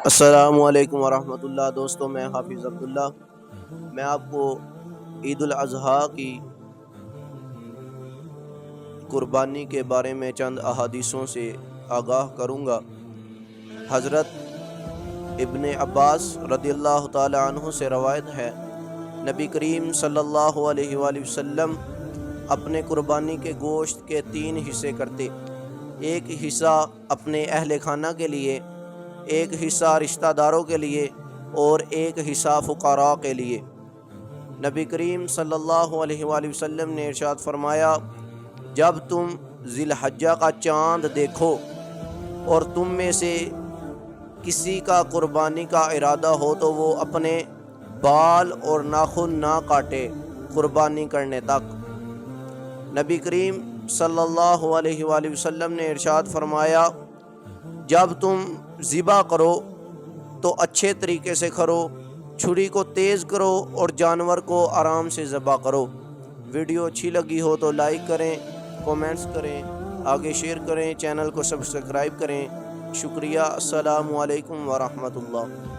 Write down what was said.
السلام علیکم ورحمۃ اللہ دوستوں، میں حافظ عبداللہ۔ میں آپ کو عید الاضحیٰ کی قربانی کے بارے میں چند احادیثوں سے آگاہ کروں گا۔ حضرت ابن عباس رضی اللہ تعالی عنہ سے روایت ہے، نبی کریم صلی اللہ علیہ وآلہ وسلم اپنے قربانی کے گوشت کے 3 حصے کرتے، ایک حصہ اپنے اہل خانہ کے لیے، ایک حصہ رشتہ داروں کے لیے اور ایک حصہ فقراء کے لیے۔ نبی کریم صلی اللہ علیہ وآلہ وسلم نے ارشاد فرمایا، جب تم ذی الحجہ کا چاند دیکھو اور تم میں سے کسی کا قربانی کا ارادہ ہو تو وہ اپنے بال اور ناخن نہ کاٹے قربانی کرنے تک۔ نبی کریم صلی اللہ علیہ وآلہ وسلم نے ارشاد فرمایا، جب تم ذبح کرو تو اچھے طریقے سے کرو، چھری کو تیز کرو اور جانور کو آرام سے ذبح کرو۔ ویڈیو اچھی لگی ہو تو لائک کریں، کومنٹس کریں، آگے شیئر کریں، چینل کو سبسکرائب کریں۔ شکریہ۔ السلام علیکم ورحمۃ اللہ۔